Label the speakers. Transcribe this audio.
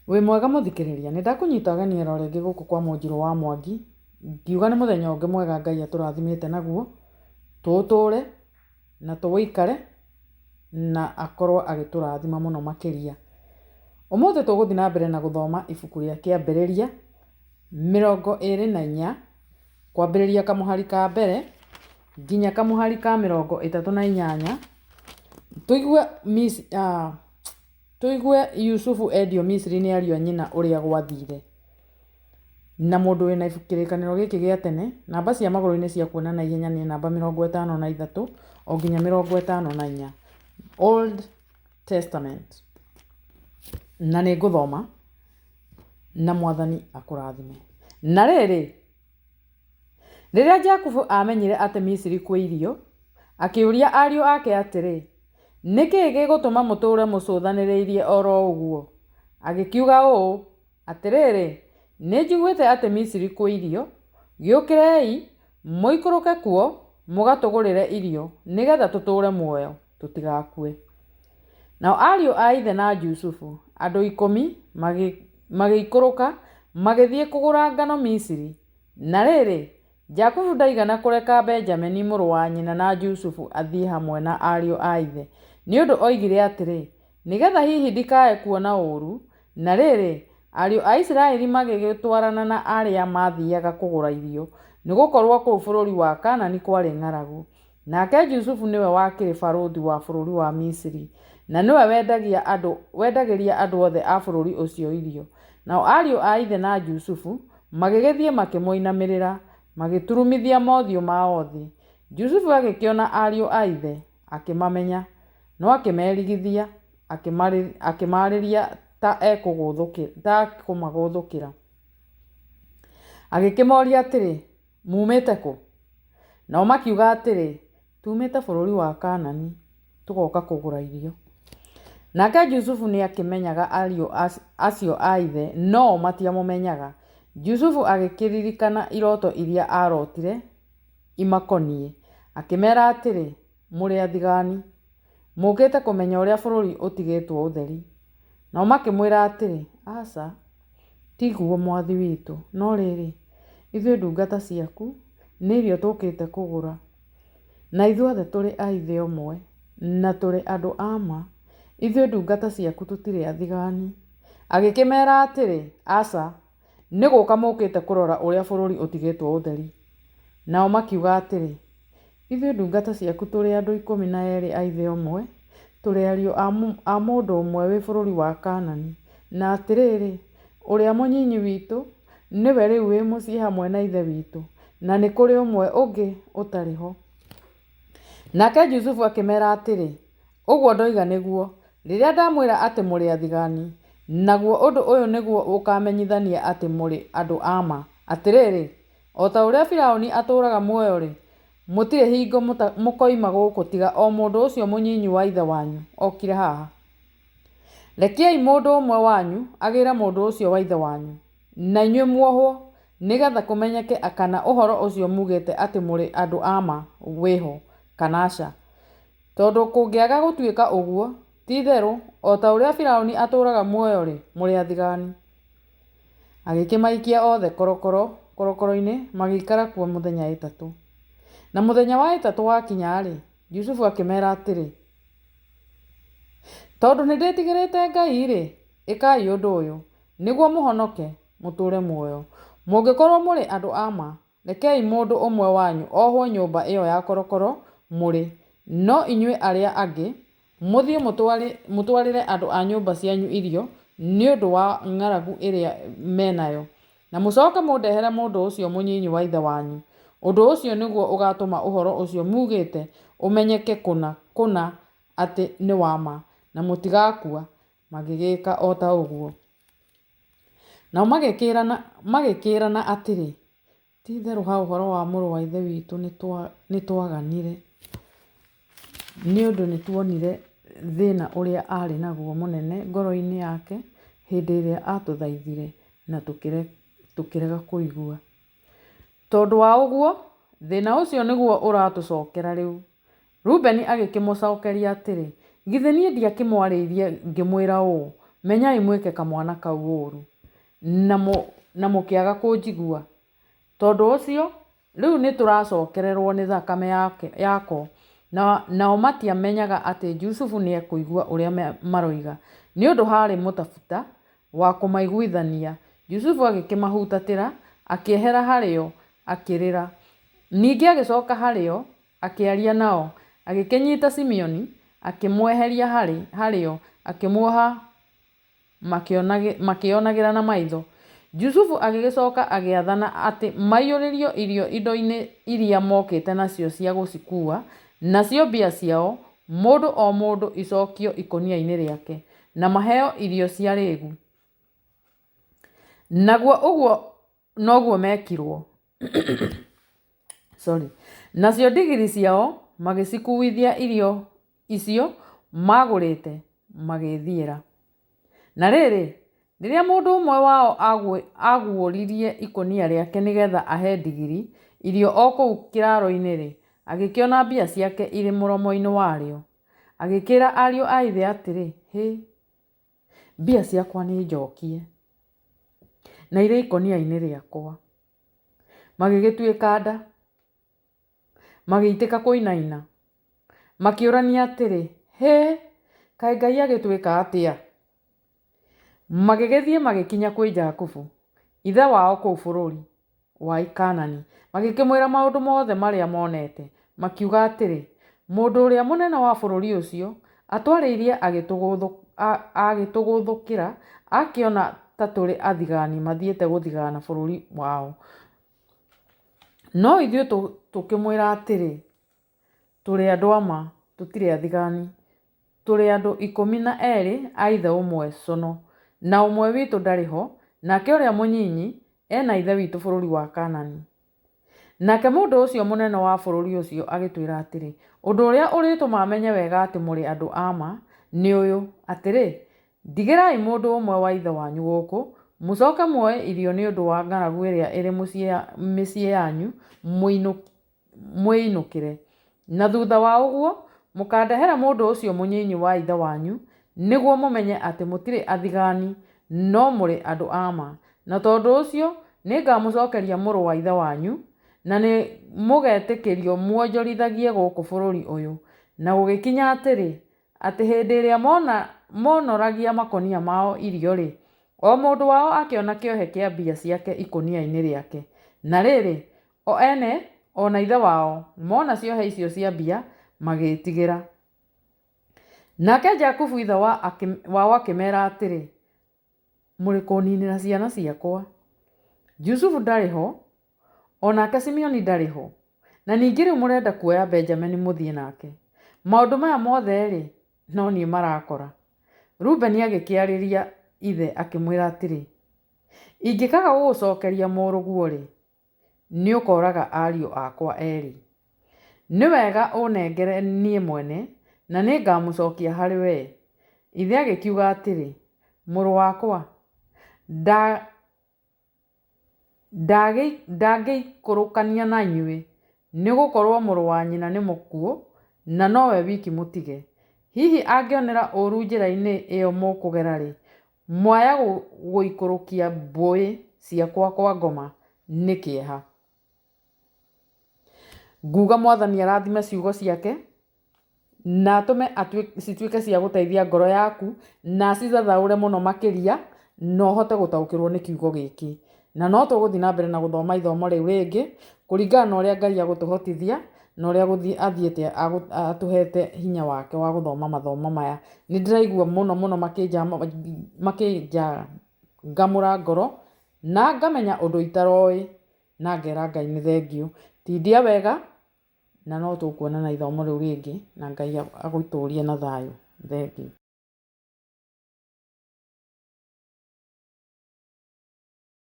Speaker 1: Wĩ mwega mũthikĩrĩria, nĩ ndakũnyita ageni oro rĩngĩ gũkũ kwa Mũnjirũ wa Mwangi, ngiuga nĩ mũthenya ũngĩ mwega Ngai atũrathimĩte naguo, tũũtũre na tũwĩikare na akorwo agĩtũrathima mũno makĩria. Ũmũthĩ tũgũthiĩ na mbere na gũthoma ibuku rĩa kĩambĩrĩria 24 kwambĩrĩria kamũhari ka mbere nginya kamũhari ka 38. Tũigue Yusufu endio Misiri nĩ ariũ a nyina ũrĩa gwathire. Na mũndũ wĩna kĩrĩkanĩro gĩkĩ gĩa tene, namba cia magũrũ-inĩ cia kuona na ihenya nĩ namba 53 o nginya 54. Old Testament. Na nĩ ngũthoma na Mwathani akũrathime. Na rĩrĩ, rĩrĩa Jakubu amenyire atĩ Misiri kwĩ irio, akĩũria ariũ ake atĩrĩ, nĩkĩĩ gĩgũtũma mũtũũre mũcũthanĩrĩirie oro ũguo? Agĩkiuga ũũ, atĩrĩrĩ, nĩ njiguĩte atĩ Misiri kwĩ irio, gĩũkĩrei mũikũrũke kuo mũgatũgũrĩre irio, nĩgetha tũtũũre muoyo tũtigakue. Nao ariũ a ithe na Jusufu, andũ 10 magĩikũrũka magĩthiĩ kũgũra ngano Misiri. Na rĩrĩ, Jakubu ndaigana kũreka Benjamini mũrũ wa nyina na Jusufu athiĩ hamwe na ariũ a ithe, nĩ ũndũ oigire atĩrĩ, nĩgetha hihi ndikae kuona ũũru. Na rĩrĩ, ariũ a Isiraeli magĩgĩtwarana na arĩa mathiaga kũgũra irio, nĩgũkorwo kũu bũrũri wa Kaanani kwarĩ ng'aragu. Nake Jusufu nĩwe wakĩrĩ barũthi wa bũrũri wa Misiri, na nĩwe wendagĩria andũ othe a bũrũri ũcio irio. Nao ariũ a ithe na Jusufu magĩgĩthiĩ makĩmũinamĩrĩra, magĩturumithia mothiũ mao thĩ. Jusufu agĩkĩona ariũ a ithe, akĩmamenya, no akĩmerigithia, akĩmarĩria ta kũmagũthũkĩra. Agĩkĩmoria atĩrĩ, mumĩte kũ? Nao makiuga atĩrĩ, tumĩte bũrũri wa Kaanani, tũgoka kũgũra irio. Nake Jusufu nĩ akĩmenyaga ariũ acio a ithe, no matiamũmenyaga. Jusufu agĩkĩririkana iroto iria arotire imakoniĩ, akĩmera atĩrĩ, mũrĩ athigani, mũũkĩte kũmenya ũrĩa bũrũri ũtigĩtwo ũtheri. Nao makĩmwĩra atĩrĩ, aca, tiguo mwathi witũ, no rĩrĩ, ithuĩ ndungata ciaku nĩ irio tũũkĩte kũgũra, na ithuothe tũrĩ a ithe ũmwe, na tũrĩ andũ a ma, ithuĩ ndungata ciaku tũtirĩ athigani. Agĩkĩmera atĩrĩ, aca, nĩ gũka mũũkĩte kũrora ũrĩa bũrũri ũtigĩtwo ũtheri. Nao makiuga atĩrĩ, ithuĩ ndungata ciaku tũrĩ andũ 12 a ithe ũmwe, tũrĩ ariũ a mũndũ ũmwe wĩ bũrũri wa Kaanani. Na atĩrĩrĩ, ũrĩa mũnyinyi witũ nĩwe rĩu wĩ mũciĩ hamwe na ithe witũ, na nĩ kũrĩ ũmwe ũngĩ ũtarĩ ho. Nake Jusufu akĩmera atĩrĩ, ũguo ndoiga nĩguo, rĩrĩa ndamwĩra atĩ mũrĩ athigani, naguo ũndũ ũyũ nĩguo ũkamenyithania atĩ mũrĩ andũ a ma. Atĩrĩrĩ, o ta ũrĩa Firaũni atũũraga muoyo-rĩ, mũtirĩ hingo mũkoima gũkũ tiga o mũndũ ũcio mũnyinyi wa ithe wanyu okire haha. Rekiai mũndũ ũmwe wanyu agĩĩre mũndũ ũcio wa ithe wanyu, na inyuĩ muohwo, nĩgetha kũmenyeke kana ũhoro ũcio mugĩte atĩ mũrĩ andũ a ma wĩho kana aca. Tondũ kũngĩaga gũtuĩka ũguo, ti-itherũ, o ta ũrĩa Firaũni atũũraga muoyo-rĩ, mũrĩ athigani. Agĩkĩmaikia othe korokoro-inĩ, magĩikara kuo mĩthenya 3. Na mũthenya wa 3 wakinya-rĩ, Jusufu akĩmera atĩrĩ, tondũ nĩ ndĩtigĩrĩte Ngai-rĩ, ĩkai ũndũ ũyũ, nĩguo mũhonoke, mũtũũre muoyo. Mũngĩkorwo mũrĩ andũ a ma, rekei mũndũ ũmwe wanyu ohwo nyũmba ĩyo ya korokoro mũrĩ, no inyuĩ arĩa angĩ mũthiĩ mũtwarĩre andũ a nyũmba cianyu irio nĩ ũndũ wa ng'aragu ĩrĩa menayo, na mũcoke mũndehere mũndũ ũcio mũnyinyi wa ithe wanyu. Ũndũ ũcio nĩguo ũgatũma ũhoro ũcio mugĩte ũmenyeke kũna atĩ nĩ wa ma, na mũtigakua. Magĩgĩka o ta ũguo. Nao magĩkĩĩrana atĩrĩ, ti-itherũ ha ũhoro wa mũrũ wa ithe witũ nĩ twaganire, nĩ ũndũ nĩ tuonire thĩna ũrĩa arĩ naguo mũnene ngoro-inĩ yake hĩndĩ ĩrĩa atũthaithire na tũkĩrega kũigua. Tondũ wa ũguo, thĩna ũcio nĩguo ũratũcokera rĩu. Rubeni agĩkĩmũcokeria atĩrĩ, githĩ niĩ ndiakĩmwarĩirie ngĩmwĩra ũũ, menyai mwĩke kamwana kau ũru na mũkĩaga kũnjigua. Tondũ ũcio rĩu nĩ tũracokererwo nĩ thakame yako. Nao matiamenyaga atĩ Jusufu nĩ ekũigua ũrĩa maroiga. Nĩ ũndũ harĩ mũtabuta wa kũmaiguithania, Jusufu agĩkĩmahutatĩra, akĩehera harĩo akĩrĩra. Ningĩ agĩcoka harĩo akĩaria nao, agĩkĩnyita Simeoni, akĩmweheria harĩo, akĩmuoha makĩonagĩra na maitho. Jusufu agĩgĩcoka agĩathana atĩ maiyũrĩrio irio indo-inĩ iria mokĩte nacio cia gũcikuua, nacio mbia ciao, mũndũ o mũndũ icokio ikũnia-inĩ rĩake, na maheo irio cia rĩĩgu. Naguo ũguo noguo mekirwo. Nacio ndigiri ciao magĩcikuuithia irio icio magũrĩte magĩthiĩra. Na rĩrĩ, rĩrĩa mũndũ ũmwe wao aguũririe ikũnia rĩake nĩgetha ahe ndigiri irio o kũu kĩraro-inĩ-rĩ, agĩkĩona mbia ciake irĩ mũromo-inĩ warĩo. Agĩkĩra ariũ a ithe atĩrĩ, hĩ, mbia ciakwa nĩ njokie na irĩ ikũnia-inĩ rĩakwa. Magĩgĩtuĩka nda, magĩitĩka kũinaina, makĩũrania atĩrĩ, hĩ, kaĩ Ngai agĩtwĩka atĩa? Magĩgĩthiĩ magĩkinya kwĩ Jakubu, ithe wao kũu bũrũri wa Kaanani, magĩkĩmwĩra maũndũ mothe marĩa monete. Makiuga atĩrĩ, mũndũ ũrĩa mũnene wa bũrũri ũcio atwarĩirie agĩtũgũthũkĩra, akĩona ta tũrĩ athigani mathiĩte gũthigana bũrũri wao. No ithuĩ tũkĩmwĩra atĩrĩ, tũrĩ andũ a ma, tũtirĩ athigani, tũrĩ andũ 12 a ithe ũmwe Sono, na ũmwe witũ ndarĩ ho, nake ũrĩa mũnyinyi ena ithe witũ bũrũri wa Kaanani. Nake mũndũ ũcio mũnene wa bũrũri ũcio agĩtwĩra atĩrĩ, ũndũ ũrĩa ũrĩtũma amenye wega atĩ mũrĩ andũ a ma nĩ ũyũ atĩrĩ, ndigĩrai mũndũ ũmwe wa ithe wanyu gũkũ, mũcoke muoye irio nĩ ũndũ wa ng'aragu ĩrĩa ĩrĩ mĩciĩ yanyu, mwĩinũkĩre. Na thutha wa ũguo mũkandehera mũndũ ũcio mũnyinyi wa ithe wanyu, nĩguo mũmenye atĩ mũtirĩ athigani no mũrĩ andũ a ma. Na tondũ ũcio nĩngamũcokeria mũrũ wa ithe wanyu, na nĩ mũgetĩkĩrio muonjorithagie gũkũ bũrũri ũyũ. Na gũgĩkinya atĩrĩ, atĩ hĩndĩ ĩrĩa monoragia makũnia mao irio-rĩ, o mũndũ wao akĩona kĩohe kĩa mbia ciake ikũnia-inĩ rĩake. Na rĩrĩ, o ene ona ithe wao mona ciohe icio cia mbia magĩĩtigĩra. Nake Jakubu ithe wao akĩmera atĩrĩ, mũrĩ kũninĩra ciana ciakwa. Jusufu ndarĩ ho, onake Simeoni ndarĩ ho, na ningĩ rĩu mũrenda kuoya Benjamini mũthiĩ nake. Maũndũ maya mothe-rĩ, no niĩ marakora. Rubeni agĩkĩarĩria ithe akĩmwĩra atĩrĩ, ingĩkaga gũgũcokeria mũrũguo-rĩ, nĩ ũkoraga ariũ akwa erĩ. Nĩ wega ũnengere niĩ mwene, na nĩ ngamũcokia harĩ we. Ithe agĩkiuga atĩrĩ, mũrũ wakwa, ndangĩikũrũkania na inyuĩ, nĩ gũkorwo mũrũ wa nyina nĩ mũkuũ, na nowe wiki mũtige. Hihi angĩonera ũru njĩra-inĩ ĩyo mũkũgera-rĩ, mwaya gũikũrũkia mbũĩ ciakwa kwa ngoma nĩ kĩeha. Nguga Mwathani arathime ciugo ciake, na atũme cituĩke cia gũteithia ngoro yaku, na cithathaũre mũno makĩria, na ũhote gũtaũkĩrwo nĩ kiugo gĩkĩ. Na no tũgũthiĩ na mbere na gũthoma ithomo rĩu rĩngĩ, kũringana na ũrĩa Ngai agũtũhotithia, na ũrĩa athiĩte atũhete hinya wake wa gũthoma mathomo maya. Nĩ ndĩraigua mũno makĩnjangamũra ngoro, na ngamenya ũndũ itaroĩ, na ngera Ngai nĩ thengiũ. Tindia wega, na no tũkuonana ithomo rĩu rĩngĩ, na Ngai agũtũrie na thayũ. Thengiũ.